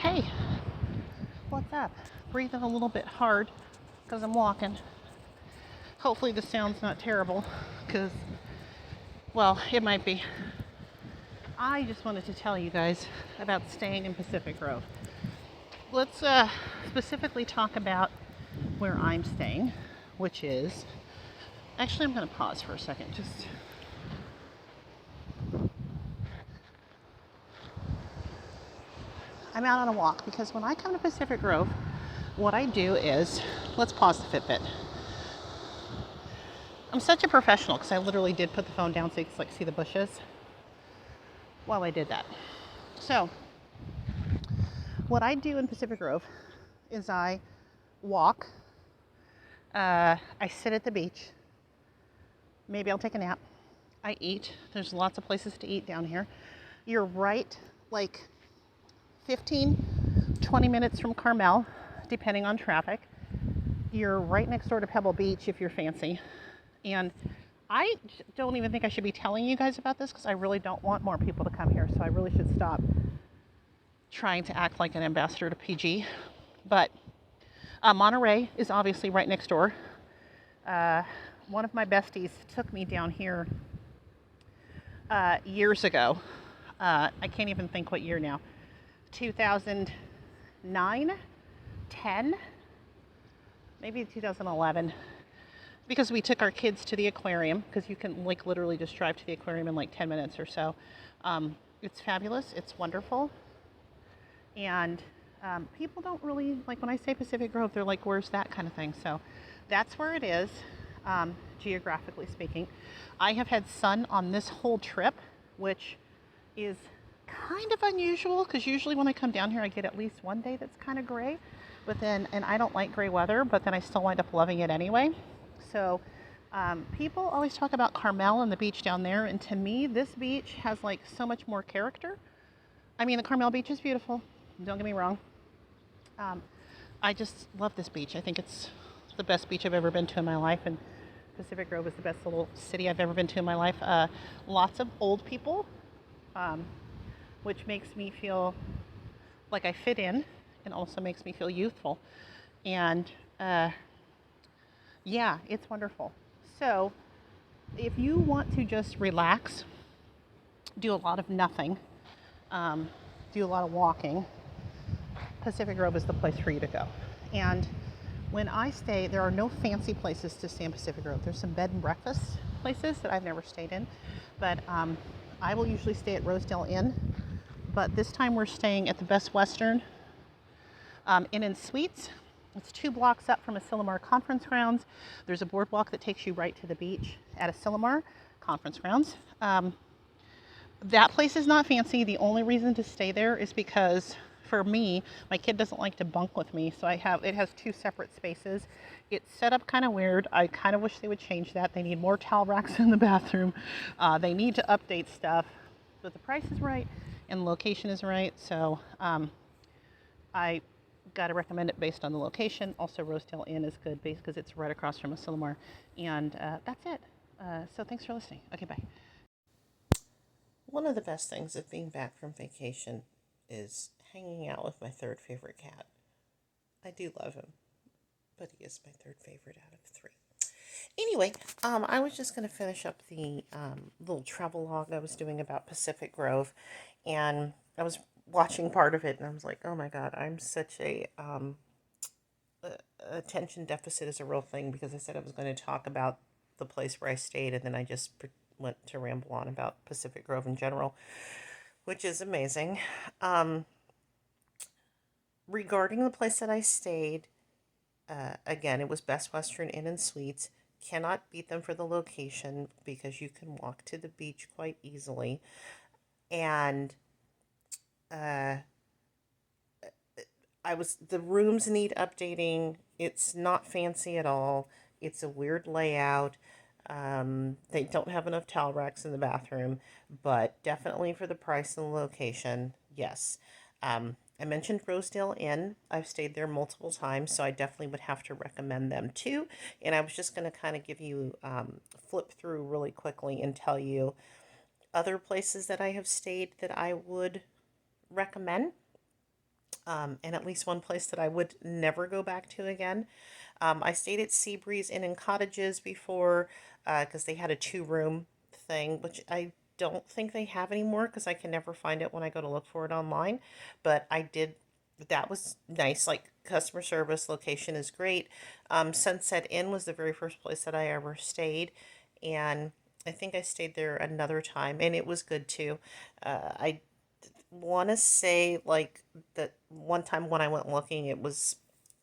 Hey, what's up? Breathing a little bit hard because I'm walking. Hopefully the sound's not terrible because, well, it might be. I just wanted to tell you guys about staying in Pacific Grove. Let's specifically talk about where I'm staying, which is, actually I'm going to pause for a second. I'm out on a walk because when I come to Pacific Grove, what I do is, let's pause the Fitbit. I'm such a professional because I literally did put the phone down so you could see the bushes while I did that. So, what I do in Pacific Grove is I walk, I sit at the beach, maybe I'll take a nap, I eat. There's lots of places to eat down here. You're right, like 15, 20 minutes from Carmel, depending on traffic. You're right next door to Pebble Beach if you're fancy. And I don't even think I should be telling you guys about this because I really don't want more people to come here, so I really should stop trying to act like an ambassador to PG. But Monterey is obviously right next door. One of my besties took me down here years ago. I can't even think what year now. 2009, 10, maybe 2011. Because we took our kids to the aquarium, because you can literally just drive to the aquarium in 10 minutes or so. It's fabulous. It's wonderful. And people don't really, when I say Pacific Grove, they're like, where's that kind of thing? So that's where it is, geographically speaking. I have had sun on this whole trip, which is kind of unusual because usually when I come down here, I get at least one day that's kind of gray. And I don't like gray weather, but then I still wind up loving it anyway. So people always talk about Carmel and the beach down there. And to me, this beach has so much more character. I mean, the Carmel beach is beautiful. Don't get me wrong. I just love this beach. I think it's the best beach I've ever been to in my life, and Pacific Grove is the best little city I've ever been to in my life. Lots of old people, which makes me feel like I fit in, and also makes me feel youthful. And yeah, it's wonderful. So if you want to just relax, do a lot of nothing, do a lot of walking, Pacific Grove is the place for you to go. And when I stay, there are no fancy places to stay in Pacific Grove. There's some bed and breakfast places that I've never stayed in, but I will usually stay at Rosedale Inn. But this time we're staying at the Best Western Inn and Suites. It's 2 blocks up from Asilomar Conference Grounds. There's a boardwalk that takes you right to the beach at Asilomar Conference Grounds. That place is not fancy. The only reason to stay there is because, for me, my kid doesn't like to bunk with me, so it has 2 separate spaces. It's set up kind of weird. I kind of wish they would change that. They need more towel racks in the bathroom. They need to update stuff, but the price is right and the location is right. So I got to recommend it based on the location. Also, Rosedale Inn is good because it's right across from Asilomar. And that's it. So thanks for listening. Okay, bye. One of the best things of being back from vacation is hanging out with my third favorite cat. I do love him, but he is my third favorite out of 3. Anyway, I was just going to finish up the little travel log I was doing about Pacific Grove, and I was watching part of it, and I was like, oh my god, I'm such a attention deficit is a real thing, because I said I was going to talk about the place where I stayed, and then I just went to ramble on about Pacific Grove in general, which is amazing. Regarding the place that I stayed, again, it was Best Western Inn and Suites. Cannot beat them for the location because you can walk to the beach quite easily. And the rooms need updating. It's not fancy at all. It's a weird layout. They don't have enough towel racks in the bathroom, but definitely for the price and the location, yes. I mentioned Rosedale Inn. I've stayed there multiple times, so I definitely would have to recommend them too. And I was just going to kind of give you, flip through really quickly and tell you other places that I have stayed that I would recommend. and at least one place that I would never go back to again. I stayed at Seabreeze Inn and Cottages before because they had a two-room thing, which I don't think they have anymore because I can never find it when I go to look for it online. But I did, that was nice. Like customer service, location is great. Sunset Inn was the very first place that I ever stayed, and I think I stayed there another time, and it was good too. I want to say like that one time when I went looking, it was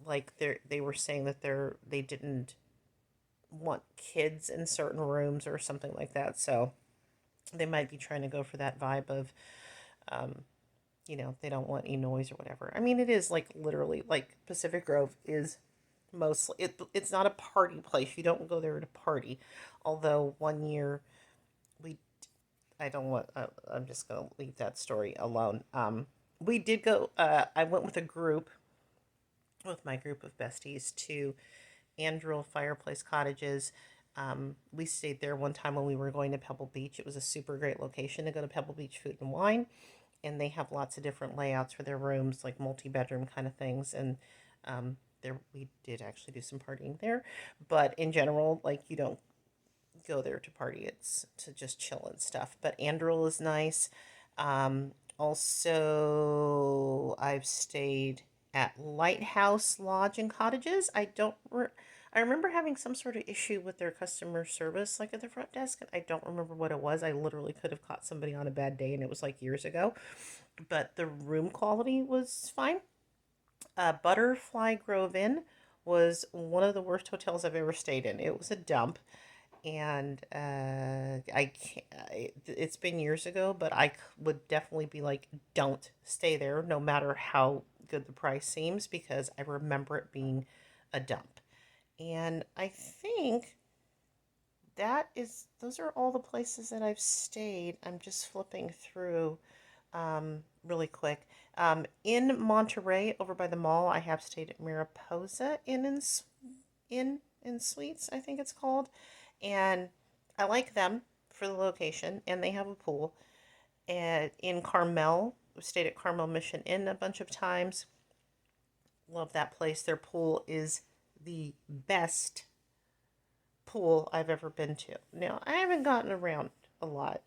like they were saying that they didn't want kids in certain rooms or something like that. So they might be trying to go for that vibe of, um, they don't want any noise or whatever. I mean, it is like literally like Pacific Grove is mostly it's not a party place. You don't go there to party. Although one year we I don't want. I'm just gonna leave that story alone. We did go. I went with a group, with my group of besties, to Andrel Fireplace Cottages. We stayed there one time when we were going to Pebble Beach. It was a super great location to go to Pebble Beach Food and Wine, and they have lots of different layouts for their rooms, like multi-bedroom kind of things. And there we did actually do some partying there, but in general, like you don't go there to party. It's to just chill and stuff. But Andrel is nice. Also, I've stayed at Lighthouse Lodge and Cottages. I remember having some sort of issue with their customer service, like at the front desk, and I don't remember what it was. I literally could have caught somebody on a bad day, and it was like years ago. But the room quality was fine. Butterfly Grove Inn was one of the worst hotels I've ever stayed in. It was a dump, and I can't. It's been years ago, but would definitely be like, don't stay there, no matter how good the price seems, because I remember it being a dump. And I think those are all the places that I've stayed. I'm just flipping through really quick. In Monterey, over by the mall, I have stayed at Mariposa Inn and Suites, I think it's called, and I like them for the location, and they have a pool. And in Carmel, we stayed at Carmel Mission Inn a bunch of times. Love that place. Their pool is the best pool I've ever been to. Now, I haven't gotten around a lot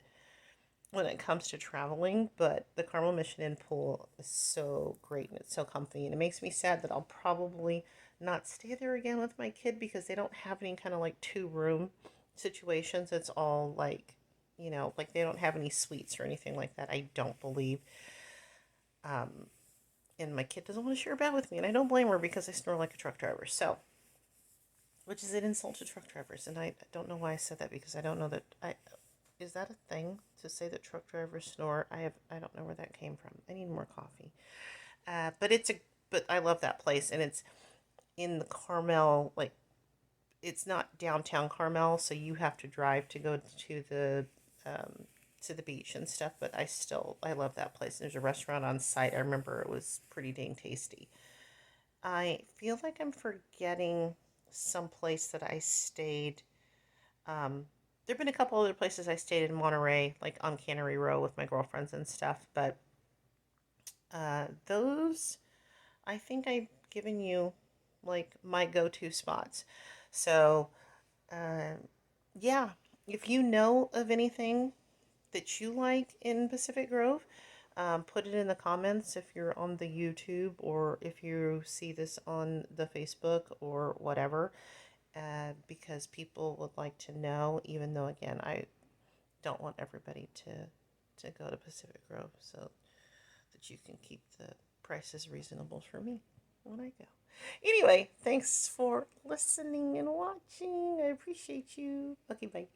when it comes to traveling, but the Carmel Mission Inn pool is so great and it's so comfy. And it makes me sad that I'll probably not stay there again with my kid because they don't have any kind of like two-room situations. It's all like, like they don't have any suites or anything like that, I don't believe. Um, and my kid doesn't want to share a bed with me, and I don't blame her because I snore like a truck driver. So, which is an insult to truck drivers, and I don't know why I said that because I don't know that I is that a thing to say that truck drivers snore? I don't know where that came from. I need more coffee. But I love that place, and it's in the Carmel, like it's not downtown Carmel, so you have to drive to go um, to the beach and stuff. But I love that place. There's a restaurant on site. I remember it was pretty dang tasty. I feel like I'm forgetting some place that I stayed. There've been a couple other places I stayed in Monterey, like on Cannery Row with my girlfriends and stuff, but those I think I've given you like my go-to spots. So, uh, yeah, if you know of anything that you like in Pacific Grove, put it in the comments if you're on the YouTube or if you see this on the Facebook or whatever, because people would like to know, even though, again, I don't want everybody to go to Pacific Grove, so that you can keep the prices reasonable for me when I go. Anyway, thanks for listening and watching. I appreciate you. Okay, bye.